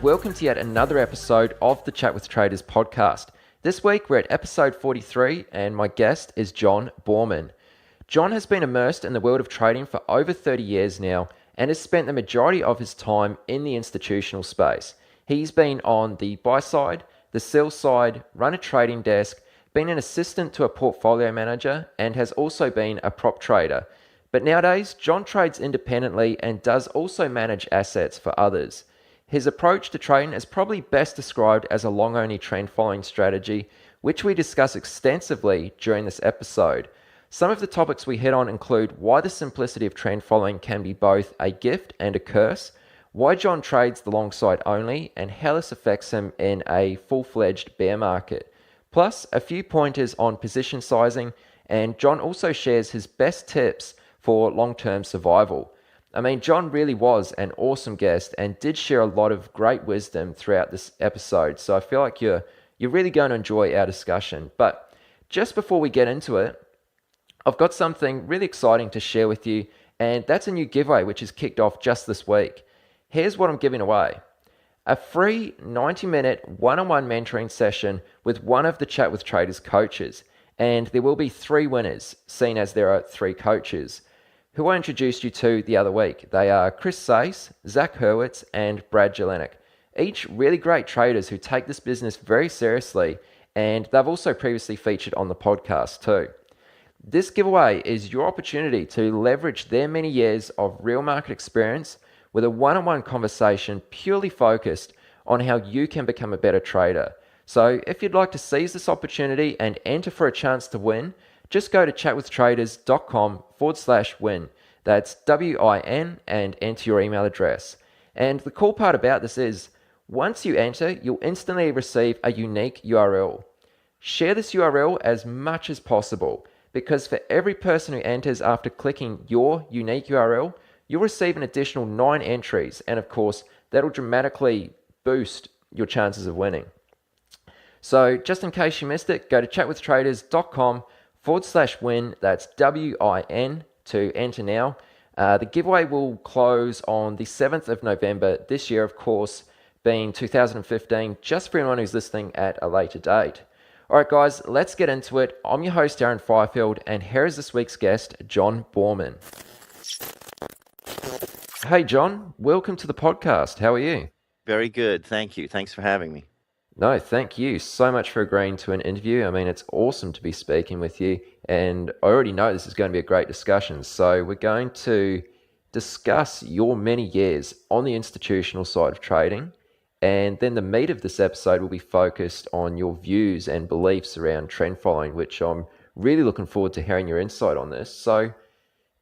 welcome to yet another episode of the Chat with Traders podcast. This week we're at episode 43 and my guest is John Borman. John has been immersed in the world of trading for over 30 years now and has spent the majority of his time in the institutional space. He's been on the buy side, the sell side, run a trading desk, been an assistant to a portfolio manager, and has also been a prop trader. But nowadays, John trades independently and does also manage assets for others. His approach to trading is probably best described as a long-only trend-following strategy, which we discuss extensively during this episode. Some of the topics we hit on include why the simplicity of trend following can be both a gift and a curse, why John trades the long side only, and how this affects him in a full-fledged bear market. Plus, a few pointers on position sizing, and John also shares his best tips for long-term survival. I mean, John really was an awesome guest and did share a lot of great wisdom throughout this episode, so I feel like you're really going to enjoy our discussion. But just before we get into it, I've got something really exciting to share with you, and that's a new giveaway which is kicked off just this week. Here's what I'm giving away. A free 90-minute one-on-one mentoring session with one of the Chat with Traders coaches, and there will be 3 winners, seeing as there are 3 coaches, who I introduced you to the other week. They are Chris Sace, Zach Hurwitz, and Brad Jelinek. Each really great traders who take this business very seriously, and they've also previously featured on the podcast too. This giveaway is your opportunity to leverage their many years of real market experience with a one-on-one conversation purely focused on how you can become a better trader. So if you'd like to seize this opportunity and enter for a chance to win, just go to chatwithtraders.com/win. That's WIN and enter your email address. And the cool part about this is, once you enter, you'll instantly receive a unique URL. Share this URL as much as possible, because for every person who enters after clicking your unique URL, you'll receive an additional 9 entries. And of course, that'll dramatically boost your chances of winning. So just in case you missed it, go to chatwithtraders.com/win. That's WIN to enter now. The giveaway will close on the 7th of November this year, of course, being 2015, just for anyone who's listening at a later date. All right, guys, let's get into it. I'm your host, Aaron Fifield, and here is this week's guest, John Borman. Hey, John, welcome to the podcast. How are you? Very good. Thank you. Thanks for having me. No, thank you so much for agreeing to an interview. I mean, it's awesome to be speaking with you, and I already know this is going to be a great discussion. So we're going to discuss your many years on the institutional side of trading, and then the meat of this episode will be focused on your views and beliefs around trend following, which I'm really looking forward to hearing your insight on this. So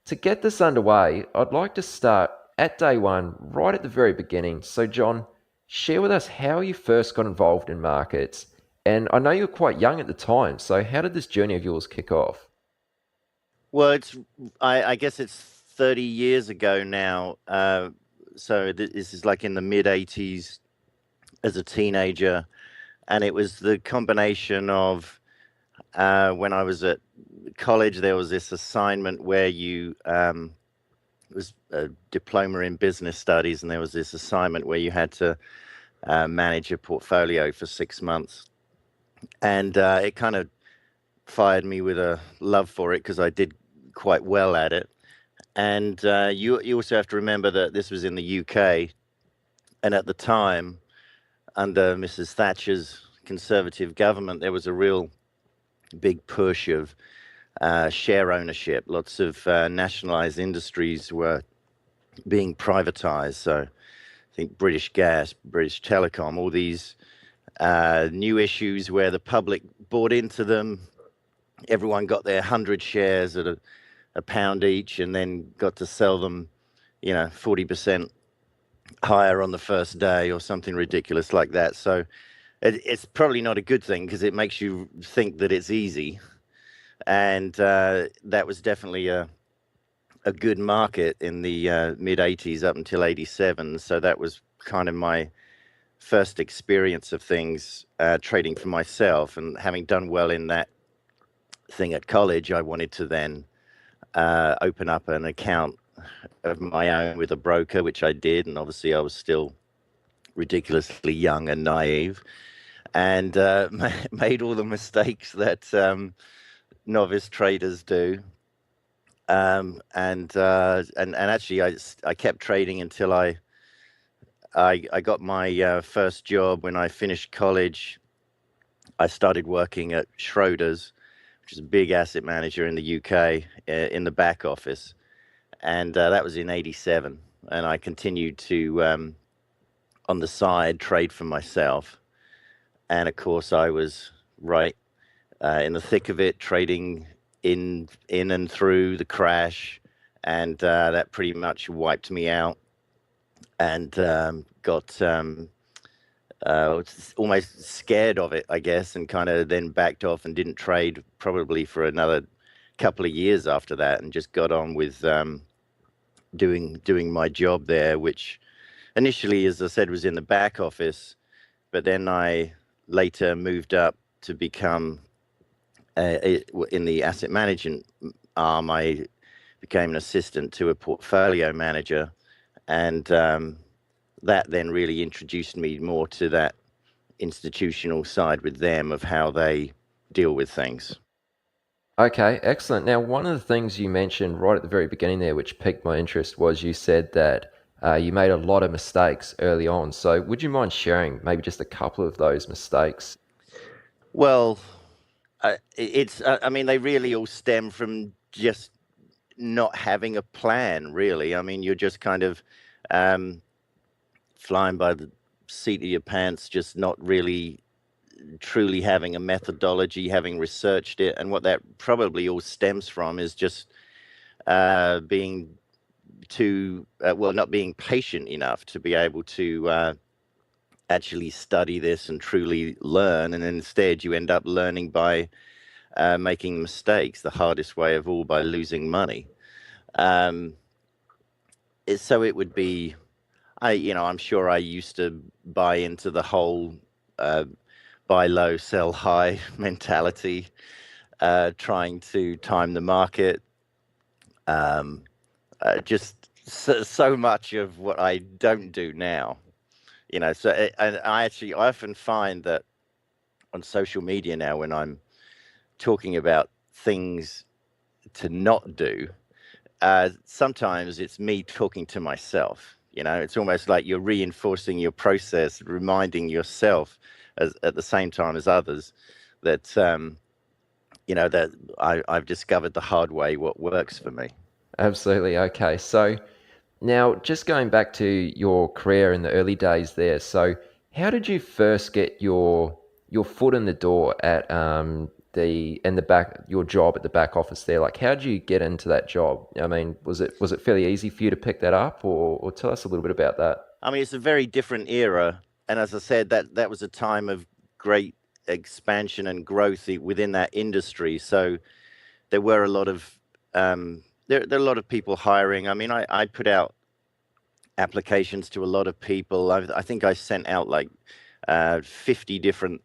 to get this underway, I'd like to start at day one, right at the very beginning. So John, share with us how you first got involved in markets. And I know you were quite young at the time, so how did this journey of yours kick off? Well, I guess it's 30 years ago now. So this is like in the mid-'80s as a teenager. And it was the combination of when I was at college, there was this assignment where it was a diploma in business studies, and there was this assignment where you had to manage a portfolio for 6 months. And it kind of fired me with a love for it because I did quite well at it. And you also have to remember that this was in the UK, and at the time, under Mrs. Thatcher's Conservative government, there was a real big push of share ownership. Lots of nationalized industries were being privatized. So I think British Gas, British Telecom, all these new issues where the public bought into them. Everyone got their 100 shares at a pound each, and then got to sell them, 40% higher on the first day or something ridiculous like that. So it's probably not a good thing because it makes you think that it's easy. And that was definitely a good market in the mid-'80s up until '87. So that was kind of my first experience of things, trading for myself. And having done well in that thing at college, I wanted to then open up an account of my own with a broker, which I did. And obviously I was still ridiculously young and naive, and made all the mistakes that novice traders do. And actually, I kept trading until I got my first job when I finished college. I started working at Schroders, which is a big asset manager in the UK, in the back office, and that was in '87. And I continued to, on the side, trade for myself. And of course, I was right in the thick of it, trading in and through the crash, and that pretty much wiped me out, and got almost scared of it, I guess, and kind of then backed off and didn't trade probably for another couple of years after that, and just got on with doing my job there, which initially, as I said, was in the back office, but then I later moved up to become in the asset management arm. I became an assistant to a portfolio manager, and that then really introduced me more to that institutional side with them of how they deal with things. Okay, excellent. Now, one of the things you mentioned right at the very beginning there, which piqued my interest, was you said that you made a lot of mistakes early on. So, would you mind sharing maybe just a couple of those mistakes? Well, I mean, they really all stem from just not having a plan, really. I mean, you're just kind of flying by the seat of your pants, just not really truly having a methodology, having researched it. And what that probably all stems from is just being too, well, not being patient enough to be able to actually study this and truly learn. And instead, you end up learning by making mistakes, the hardest way of all, by losing money. So it would be, I'm sure I used to buy into the whole buy low, sell high mentality, trying to time the market. Just so much of what I don't do now, So and I often find that on social media now, when I'm talking about things to not do, sometimes it's me talking to myself. It's almost like you're reinforcing your process, reminding yourself at the same time as others that that I've discovered the hard way what works for me. Absolutely. Okay. So, now just going back to your career in the early days there. So, how did you first get your foot in the door at the back your job at the back office there? Like, how did you get into that job? I mean, was it fairly easy for you to pick that up, or tell us a little bit about that? I mean, it's a very different era, and as I said, that was a time of great expansion and growth within that industry. So there were a lot of there are a lot of people hiring. I mean, I put out applications to a lot of people. I think I sent out like 50 different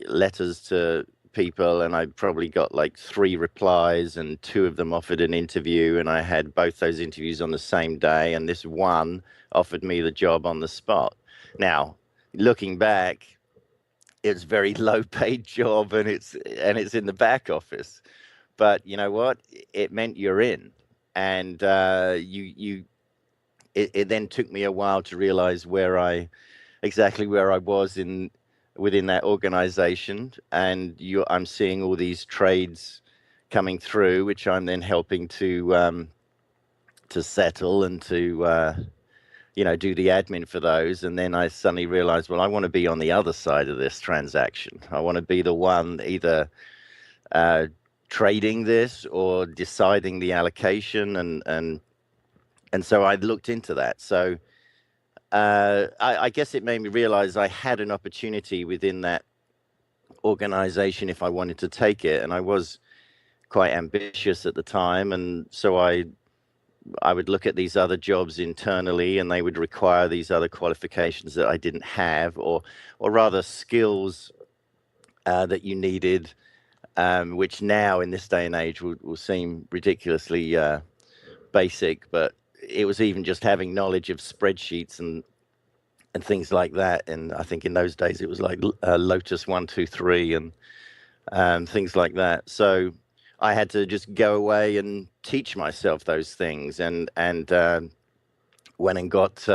letters to people, and I probably got like 3 replies, and 2 of them offered an interview, and I had both those interviews on the same day, and this one offered me the job on the spot. Now, looking back, it's a very low paid job, and it's in the back office. But you know what? It meant you're in, and it then took me a while to realize exactly where I was within that organization, and I'm seeing all these trades coming through, which I'm then helping to settle and to do the admin for those. And then I suddenly realized, well, I want to be on the other side of this transaction. I want to be the one either trading this or deciding the allocation, and so I looked into that. So I guess it made me realize I had an opportunity within that organization if I wanted to take it, and I was quite ambitious at the time, and so I would look at these other jobs internally, and they would require these other qualifications that I didn't have, or rather skills that you needed, which now in this day and age will seem ridiculously basic, but it was even just having knowledge of spreadsheets and things like that. And I think in those days it was like Lotus 123 and things like that. So I had to just go away and teach myself those things, and went and got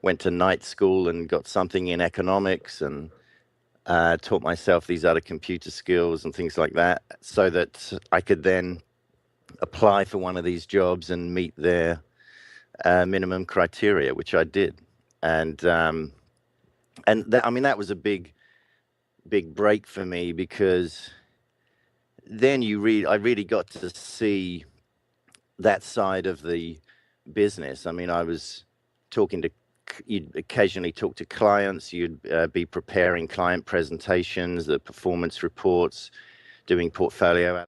went to night school and got something in economics, and taught myself these other computer skills and things like that, so that I could then apply for one of these jobs and meet their minimum criteria, which I did. And that, I mean, that was a big break for me, because then I really got to see that side of the business. I mean, I was talking to, you'd occasionally talk to clients, you'd be preparing client presentations, the performance reports, doing portfolio